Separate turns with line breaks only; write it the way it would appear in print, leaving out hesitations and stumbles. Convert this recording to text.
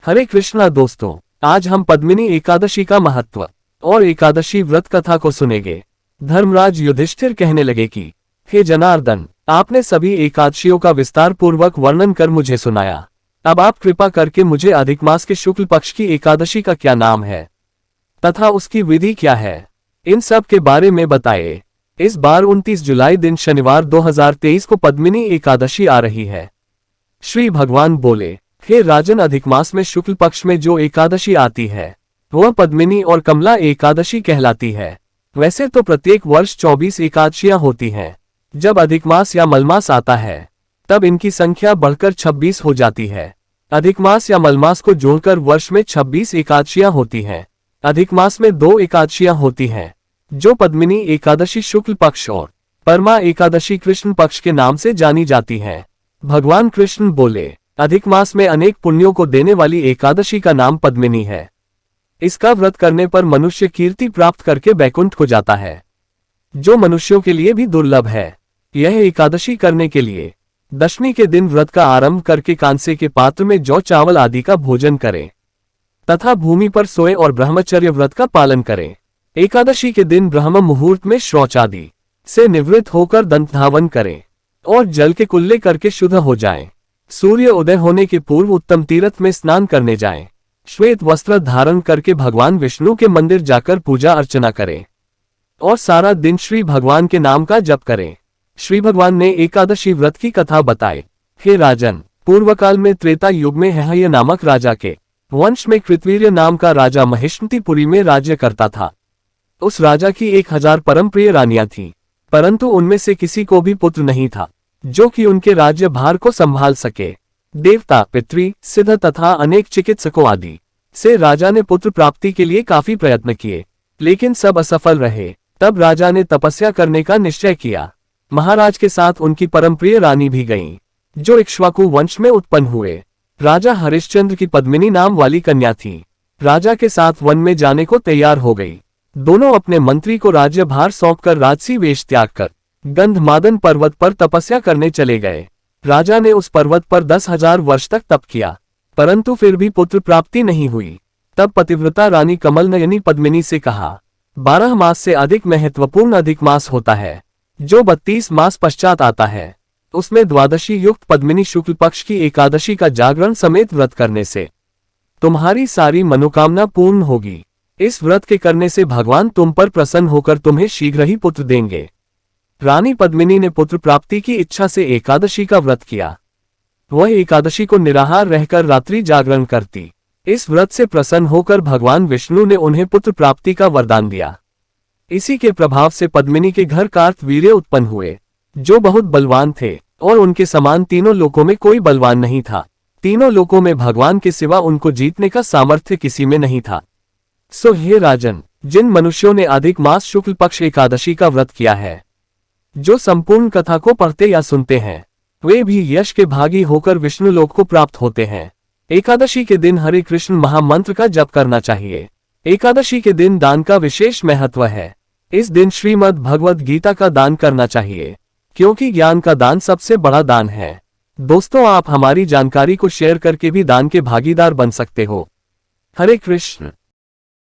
हरे कृष्णा दोस्तों, आज हम पद्मिनी एकादशी का महत्व और एकादशी व्रत कथा को सुनेंगे। धर्मराज युधिष्ठिर कहने लगे कि हे जनार्दन, आपने सभी एकादशियों का विस्तार पूर्वक वर्णन कर मुझे सुनाया। अब आप कृपा करके मुझे अधिक मास के शुक्ल पक्ष की एकादशी का क्या नाम है तथा उसकी विधि क्या है, इन सब के बारे में बताए। इस बार 29 जुलाई दिन शनिवार 2023 को पद्मिनी एकादशी आ रही है। श्री भगवान बोले, हे राजन, अधिक मास में शुक्ल पक्ष में जो एकादशी आती है वह पद्मिनी और कमला एकादशी कहलाती है। वैसे तो प्रत्येक वर्ष 24 एकादशियां होती हैं। जब अधिक मास या मलमास आता है तब इनकी संख्या बढ़कर 26 हो जाती है। अधिक मास या मलमास को जोड़कर वर्ष में 26 एकादशियां होती हैं। अधिक मास में 2 एकादशियां होती हैं, जो पद्मिनी एकादशी शुक्ल पक्ष और परमा एकादशी कृष्ण पक्ष के नाम से जानी जाती है। भगवान कृष्ण बोले, अधिक मास में अनेक पुण्यों को देने वाली एकादशी का नाम पद्मिनी है। इसका व्रत करने पर मनुष्य कीर्ति प्राप्त करके बैकुंठ को जाता है, जो मनुष्यों के लिए भी दुर्लभ है। यह एकादशी करने के लिए दशमी के दिन व्रत का आरंभ करके कांसे के पात्र में जौ चावल आदि का भोजन करें तथा भूमि पर सोए और ब्रह्मचर्य व्रत का पालन करें। एकादशी के दिन ब्रह्म मुहूर्त में शौच आदि से निवृत्त होकर दंत धावन करें और जल के कुल्ले करके शुद्ध हो जाएं। सूर्य उदय होने के पूर्व उत्तम तीर्थ में स्नान करने जाएं। श्वेत वस्त्र धारण करके भगवान विष्णु के मंदिर जाकर पूजा अर्चना करें और सारा दिन श्री भगवान के नाम का जप करें। श्री भगवान ने एकादशी व्रत की कथा बताई। हे राजन, पूर्व काल में त्रेता युग में हेहय नामक राजा के वंश में कृतवीर्य नाम का राजा महिष्मतीपुरी में राज्य करता था। उस राजा की 1000 परम प्रिय रानियां थीं, परंतु उनमें से किसी को भी पुत्र नहीं था जो कि उनके राज्य भार को संभाल सके। देवता, पितृ, सिद्ध तथा अनेक चिकित्सकों आदि से राजा ने पुत्र प्राप्ति के लिए काफी प्रयत्न किए, लेकिन सब असफल रहे। तब राजा ने तपस्या करने का निश्चय किया। महाराज के साथ उनकी परमप्रिय रानी भी गईं, जो इक्ष्वाकु वंश में उत्पन्न हुए। राजा हरिश्चंद्र की पद्मिनी नाम वाली कन्या थी। राजा के साथ वन में जाने को तैयार हो गई। दोनों अपने मंत्री को राज्य भार सौंपकर राजसी वेश त्याग कर गंधमादन पर्वत पर तपस्या करने चले गए। राजा ने उस पर्वत पर 10,000 वर्ष तक तप किया, परंतु फिर भी पुत्र प्राप्ति नहीं हुई। तब पतिव्रता रानी कमलनयनी पद्मिनी से कहा, 12 मास से अधिक महत्वपूर्ण अधिक मास होता है, जो 32 मास पश्चात आता है। उसमें द्वादशी युक्त पद्मिनी शुक्ल पक्ष की एकादशी का जागरण समेत व्रत करने से तुम्हारी सारी मनोकामना पूर्ण होगी। इस व्रत के करने से भगवान तुम पर प्रसन्न होकर तुम्हें शीघ्र ही पुत्र देंगे। रानी पद्मिनी ने पुत्र प्राप्ति की इच्छा से एकादशी का व्रत किया। वह एकादशी को निराहार रहकर रात्रि जागरण करती। इस व्रत से प्रसन्न होकर भगवान विष्णु ने उन्हें पुत्र प्राप्ति का वरदान दिया। इसी के प्रभाव से पद्मिनी के घर कार्तवीर्य उत्पन्न हुए, जो बहुत बलवान थे और उनके समान तीनों लोकों में कोई बलवान नहीं था। तीनों लोकों में भगवान के सिवा उनको जीतने का सामर्थ्य किसी में नहीं था। सो हे राजन, जिन मनुष्यों ने अधिक मास शुक्ल पक्ष एकादशी का व्रत किया है, जो संपूर्ण कथा को पढ़ते या सुनते हैं, वे भी यश के भागी होकर विष्णु लोक को प्राप्त होते हैं। एकादशी के दिन हरे कृष्ण महामंत्र का जप करना चाहिए। एकादशी के दिन दान का विशेष महत्व है। इस दिन श्रीमद् भगवद गीता का दान करना चाहिए, क्योंकि ज्ञान का दान सबसे बड़ा दान है। दोस्तों, आप हमारी जानकारी को शेयर करके भी दान के भागीदार बन सकते हो। हरे कृष्ण।